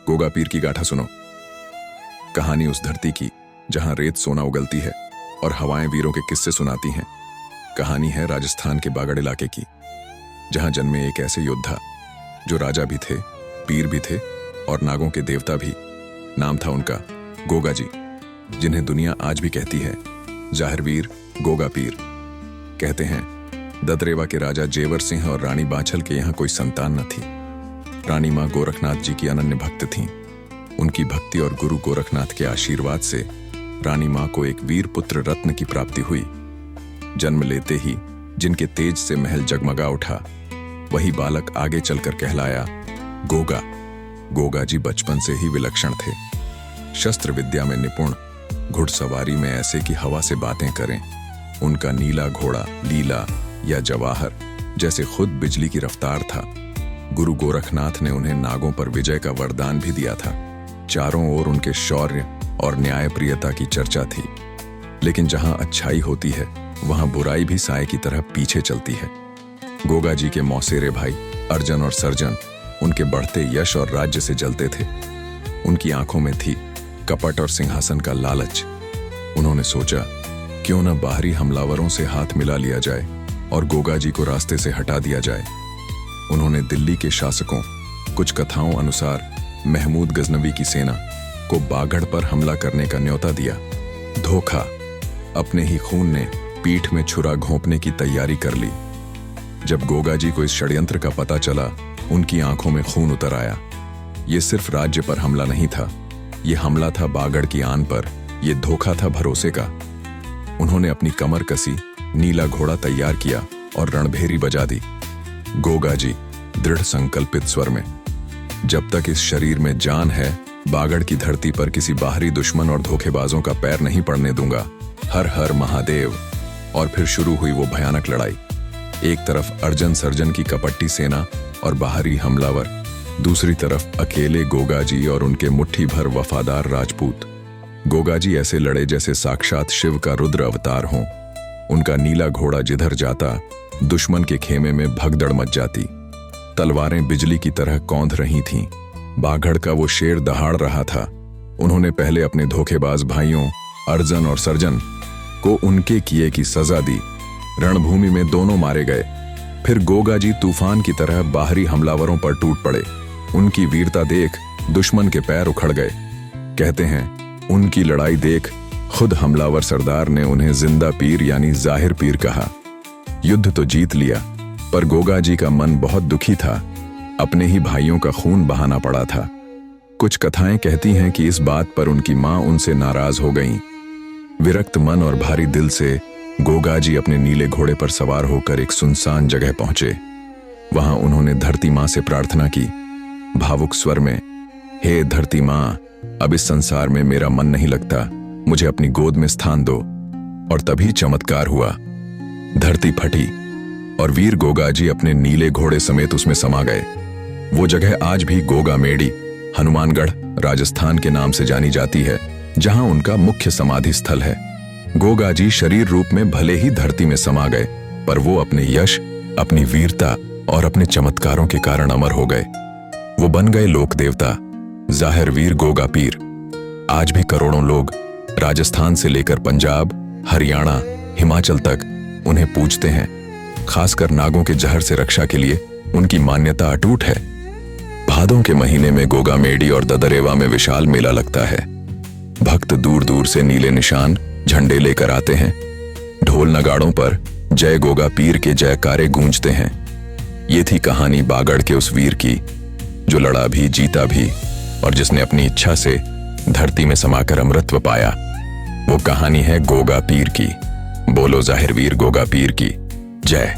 गोगा पीर की गाथा सुनो। कहानी उस धरती की जहां रेत सोना उगलती है और हवाएं वीरों के किस्से सुनाती हैं। कहानी है राजस्थान के बागड़ इलाके की, जहां जन्मे एक ऐसे योद्धा जो राजा भी थे, पीर भी थे और नागों के देवता भी। नाम था उनका गोगा जी, जिन्हें दुनिया आज भी कहती है जाहिर वीर गोगा पीर। कहते हैं ददरेवा के राजा जेवर सिंह और रानी बाछल के यहाँ कोई संतान न थी। रानी माँ गोरखनाथ जी की अनन्य भक्त थीं। उनकी भक्ति और गुरु गोरखनाथ के आशीर्वाद से रानी माँ को एक वीर पुत्र रत्न की प्राप्ति हुई। जन्म लेते ही जिनके तेज से महल जगमगा उठा, वही बालक आगे चलकर कहलाया गोगा। गोगा जी बचपन से ही विलक्षण थे। शस्त्र विद्या में निपुण, घुड़सवारी में ऐसे कि हवा से बातें करें। उनका नीला घोड़ा लीला या जवाहर जैसे खुद बिजली की रफ्तार था। गुरु गोरखनाथ ने उन्हें नागों पर विजय का वरदान भी दिया था। चारों ओर उनके शौर्य और न्यायप्रियता की चर्चा थी। लेकिन जहां अच्छाई होती है, वहां बुराई भी साए की तरह पीछे चलती है। गोगा जी के मौसेरे भाई अर्जन और सर्जन उनके बढ़ते यश और राज्य से जलते थे। उनकी आंखों में थी कपट और सिंहासन का लालच। उन्होंने सोचा, क्यों न बाहरी हमलावरों से हाथ मिला लिया जाए और गोगा जी को रास्ते से हटा दिया जाए। उन्होंने दिल्ली के शासकों, कुछ कथाओं अनुसार महमूद गजनवी की सेना को बागड़ पर हमला करने का न्योता दिया। धोखा, अपने ही खून ने पीठ में छुरा घोंपने की तैयारी कर ली। जब गोगा जी को इस षड्यंत्र का पता चला, उनकी आंखों में खून उतर आया। ये सिर्फ राज्य पर हमला नहीं था, ये हमला था बागड़ की आन पर। ये धोखा था भरोसे का। उन्होंने अपनी कमर कसी, नीला घोड़ा तैयार किया और रणभेरी बजा दी। गोगा जी दृढ़ संकल्पित स्वर में, जब तक इस शरीर में जान है, बागड़ की धरती पर किसी बाहरी दुश्मन और धोखेबाजों का पैर नहीं पड़ने दूंगा। हर हर महादेव। और फिर शुरू हुई वो भयानक लड़ाई। एक तरफ अर्जन सर्जन की कपट्टी सेना और बाहरी हमलावर, दूसरी तरफ अकेले गोगा जी और उनके मुट्ठी भर वफादार राजपूत। गोगा जी ऐसे लड़े जैसे साक्षात शिव का रुद्र अवतार हों। उनका नीला घोड़ा जिधर जाता, दुश्मन के खेमे में भगदड़ मच जाती। तलवारें बिजली की तरह कौंध रही थीं। बागड़ का वो शेर दहाड़ रहा था। उन्होंने पहले अपने धोखेबाज भाइयों अर्जन और सर्जन को उनके किए की सजा दी। रणभूमि में दोनों मारे गए। फिर गोगा जी तूफान की तरह बाहरी हमलावरों पर टूट पड़े। उनकी वीरता देख दुश्मन के पैर उखड़ गए। कहते हैं उनकी लड़ाई देख खुद हमलावर सरदार ने उन्हें जिंदा पीर यानी जाहिर पीर कहा। युद्ध तो जीत लिया, पर गोगा जी का मन बहुत दुखी था। अपने ही भाइयों का खून बहाना पड़ा था। कुछ कथाएं कहती हैं कि इस बात पर उनकी मां उनसे नाराज हो गईं। विरक्त मन और भारी दिल से गोगा जी अपने नीले घोड़े पर सवार होकर एक सुनसान जगह पहुंचे। वहां उन्होंने धरती मां से प्रार्थना की, भावुक स्वर में, हे धरती मां, अब इस संसार में मेरा मन नहीं लगता, मुझे अपनी गोद में स्थान दो। और तभी चमत्कार हुआ। धरती फटी और वीर गोगा जी अपने नीले घोड़े समेत उसमें समा गए। वो जगह आज भी गोगा मेड़ी, हनुमानगढ़, राजस्थान के नाम से जानी जाती है, जहां उनका मुख्य समाधि स्थल है। गोगा जी शरीर रूप में भले ही धरती में समा गए, पर वो अपने यश, अपनी वीरता और अपने चमत्कारों के कारण अमर हो गए। वो बन गए लोक देवता, जाहिर वीर गोगा पीर। आज भी करोड़ों लोग राजस्थान से लेकर पंजाब, हरियाणा, हिमाचल तक उन्हें पूजते हैं। खासकर नागों के जहर से रक्षा के लिए उनकी मान्यता अटूट है। भादों के महीने में गोगा मेडी और ददरेवा में विशाल मेला लगता है। भक्त दूर दूर से नीले निशान झंडे लेकर आते हैं। ढोल नगाड़ों पर जय गोगा पीर के जयकारे गूंजते हैं। ये थी कहानी बागड़ के उस वीर की, जो लड़ा भी, जीता भी और जिसने अपनी इच्छा से धरती में समाकर अमृतत्व पाया। वो कहानी है गोगा पीर की। बोलो जाहिर वीर गोगा पीर की जय।